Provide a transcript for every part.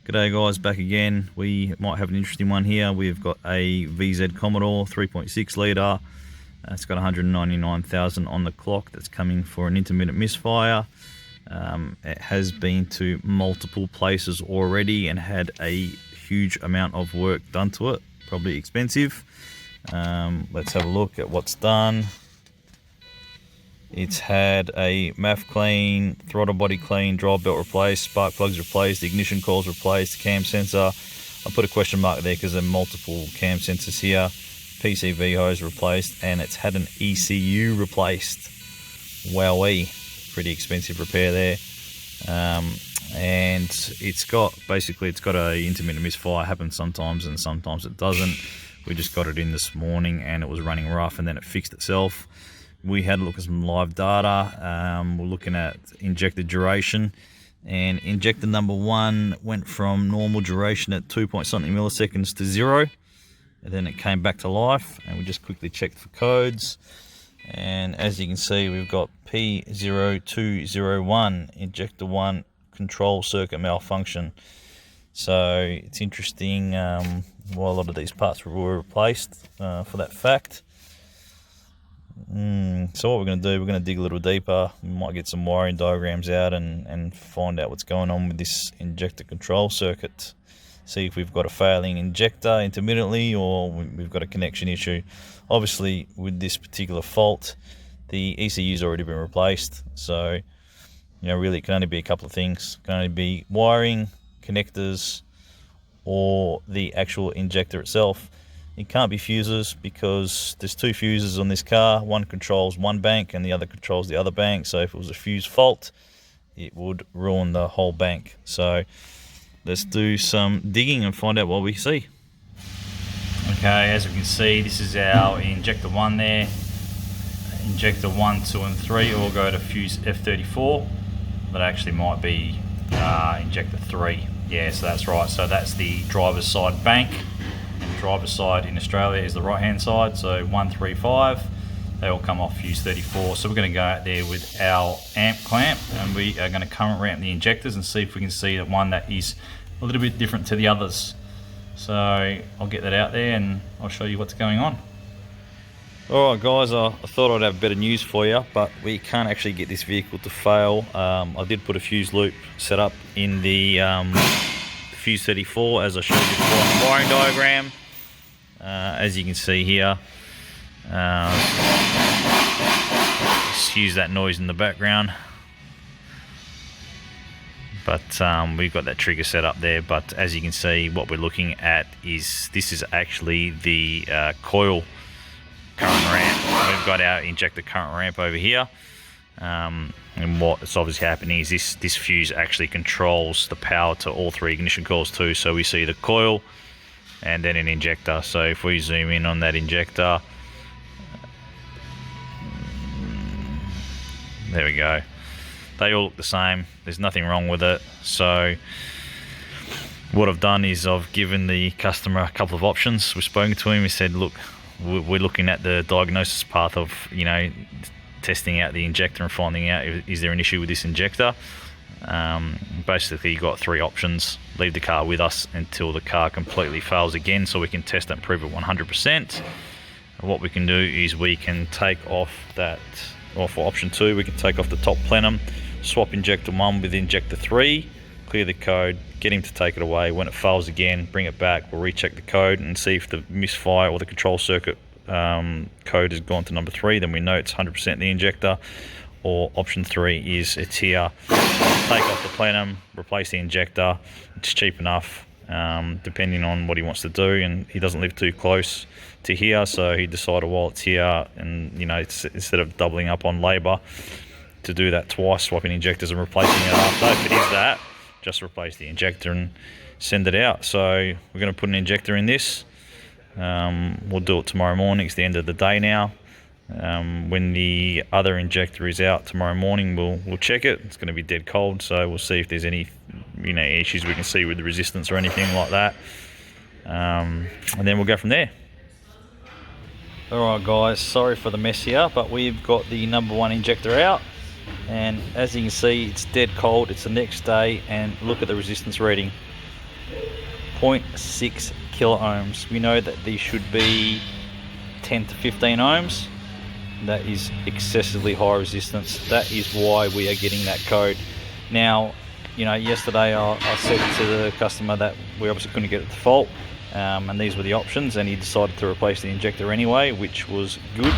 G'day guys, back again. We might have an interesting one here. We've got a VZ Commodore 3.6 litre. It's got 199,000 on the clock. That's coming for an intermittent misfire. It has been to multiple places already and had a huge amount of work done to it. Probably expensive. Let's have a look at what's done. It's had a MAF clean, throttle body clean, drive belt replaced, spark plugs replaced, ignition coils replaced, cam sensor. I put a question mark there because there are multiple cam sensors here. PCV hose replaced, and it's had an ECU replaced. Wowee, pretty expensive repair there. And it's got a intermittent misfire. Happens sometimes and sometimes it doesn't. We just got it in this morning and it was running rough, and then it fixed itself. We had a look at some live data. We're looking at injector duration, and injector number 1 went from normal duration at 2 point something milliseconds to 0, and then it came back to life. And we just quickly checked for codes, and as you can see, we've got P0201, injector 1 control circuit malfunction. So it's interesting why a lot of these parts were replaced for that fact. So what we're going to do, we're going to dig a little deeper. We might get some wiring diagrams out and find out what's going on with this injector control circuit. See if we've got a failing injector intermittently, or we've got a connection issue. Obviously, with this particular fault, the ECU's already been replaced. So, really it can only be a couple of things. It can only be wiring, connectors, or the actual injector itself. It can't be fuses because there's 2 fuses on this car. One controls one bank and the other controls the other bank. So if it was a fuse fault, it would ruin the whole bank. So let's do some digging and find out what we see. Okay, as we can see, this is our injector 1 there. Injector 1, 2 and 3 all go to fuse F34. That actually might be injector 3. Yeah, so that's right. So that's the driver's side bank. Driver's side in Australia is the right hand side, so 1, 3, 5, they all come off fuse 34. So we're going to go out there with our amp clamp, and we are going to current ramp the injectors and see if we can see that one that is a little bit different to the others. So I'll get that out there and I'll show you what's going on. Alright guys, I thought I'd have better news for you, but we can't actually get this vehicle to fail. I did put a fuse loop set up in the fuse 34 as I showed you before on the wiring diagram. As you can see here, excuse that noise in the background, but we've got that trigger set up there. But as you can see, what we're looking at is this is actually the coil current ramp. We've got our injector current ramp over here, and what's obviously happening is this fuse actually controls the power to all 3 ignition coils too. So we see the coil and then an injector. So if we zoom in on that injector, there we go. They all look the same. There's nothing wrong with it. So what I've done is I've given the customer a couple of options. We've spoken to him. We said, look, we're looking at the diagnosis path of, testing out the injector and finding out is there an issue with this injector. Basically, you got 3 options. Leave the car with us until the car completely fails again, so we can test and prove it 100%. What we can do is we can take off that, or for option 2, we can take off the top plenum, swap injector 1 with injector 3, clear the code, get him to take it away. When it fails again, bring it back. We'll recheck the code and see if the misfire or the control circuit code has gone to number 3. Then we know it's 100% the injector. Or option 3 is it's here. Take off the plenum, replace the injector. It's cheap enough, depending on what he wants to do, and he doesn't live too close to here, so he decided while it's here, and instead of doubling up on labour to do that twice, swapping injectors and replacing it after, if it is that, just replace the injector and send it out. So we're going to put an injector in this. We'll do it tomorrow morning. It's the end of the day now. When the other injector is out tomorrow morning, we'll check it. It's going to be dead cold, so we'll see if there's any issues we can see with the resistance or anything like that, and then we'll go from there. Alright guys, sorry for the mess here, but we've got the number 1 injector out, and as you can see, it's dead cold. It's the next day, and look at the resistance reading. 0.6 kilo ohms. We know that these should be 10 to 15 ohms. That is excessively high resistance. That is why we are getting that code. Now, you know, yesterday I said to the customer that we obviously couldn't get it to fault, and these were the options, and he decided to replace the injector anyway, which was good.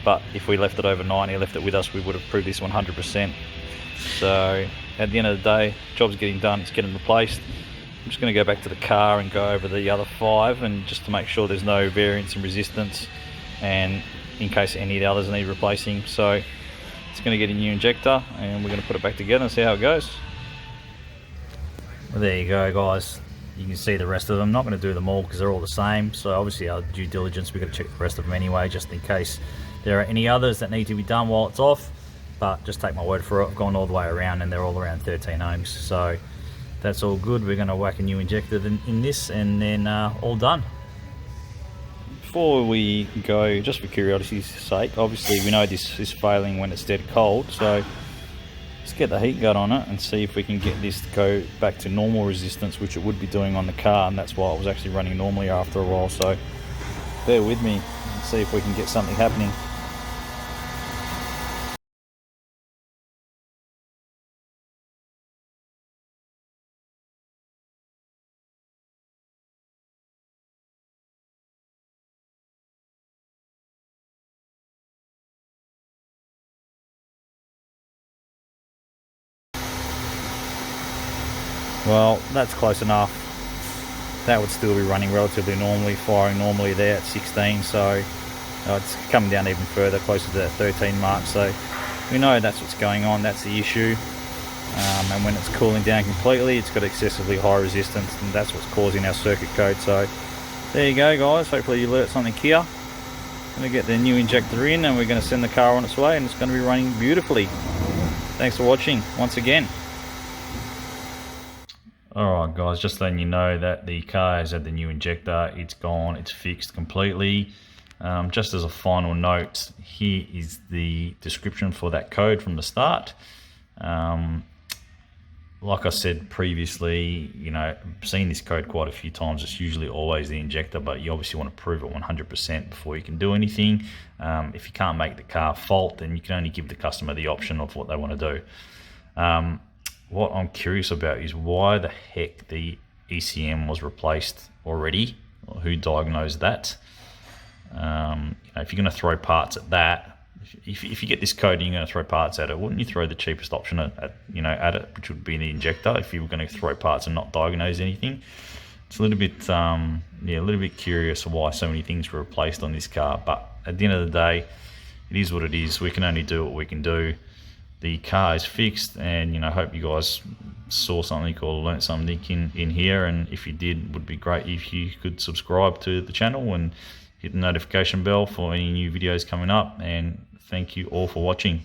But if we left it overnight, he left it with us, we would have proved this 100%. So at the end of the day, job's getting done, it's getting replaced. I'm just going to go back to the car and go over the other 5, and just to make sure there's no variance in resistance, and in case any of the others need replacing. So it's going to get a new injector, and we're going to put it back together and see how it goes. Well, there you go, guys. You can see the rest of them. Not going to do them all because they're all the same. So obviously our due diligence, we've got to check the rest of them anyway, just in case there are any others that need to be done while it's off. But just take my word for it, I've gone all the way around and they're all around 13 ohms. So that's all good. We're going to whack a new injector in this, and then all done. Before we go, just for curiosity's sake, obviously we know this is failing when it's dead cold, so let's get the heat gun on it and see if we can get this to go back to normal resistance, which it would be doing on the car, and that's why it was actually running normally after a while. So bear with me and see if we can get something happening. Well, that's close enough. That would still be running relatively normally, firing normally there at 16, so it's coming down even further, closer to that 13 mark. So we know that's what's going on, that's the issue. And when it's cooling down completely, it's got excessively high resistance, and that's what's causing our circuit code. So there you go, guys. Hopefully you learnt something here. I'm going to get the new injector in, and we're going to send the car on its way, and it's going to be running beautifully. Thanks for watching once again. Alright guys, just letting you know that the car has had the new injector, it's gone, it's fixed completely. Just as a final note, here is the description for that code from the start. Like I said previously, you know, I've seen this code quite a few times. It's usually always the injector, but you obviously want to prove it 100% before you can do anything. If you can't make the car fault, then you can only give the customer the option of what they want to do. What I'm curious about is why the heck the ECM was replaced already, or who diagnosed that. You know, if you're going to throw parts at that, if you get this code and you're going to throw parts at it, wouldn't you throw the cheapest option at it, which would be the injector, if you were going to throw parts and not diagnose anything? It's a little bit, a little bit curious why so many things were replaced on this car. But at the end of the day, it is what it is. We can only do what we can do. The car is fixed, and I hope you guys saw something or learnt something in here, and if you did, it would be great if you could subscribe to the channel and hit the notification bell for any new videos coming up. And thank you all for watching.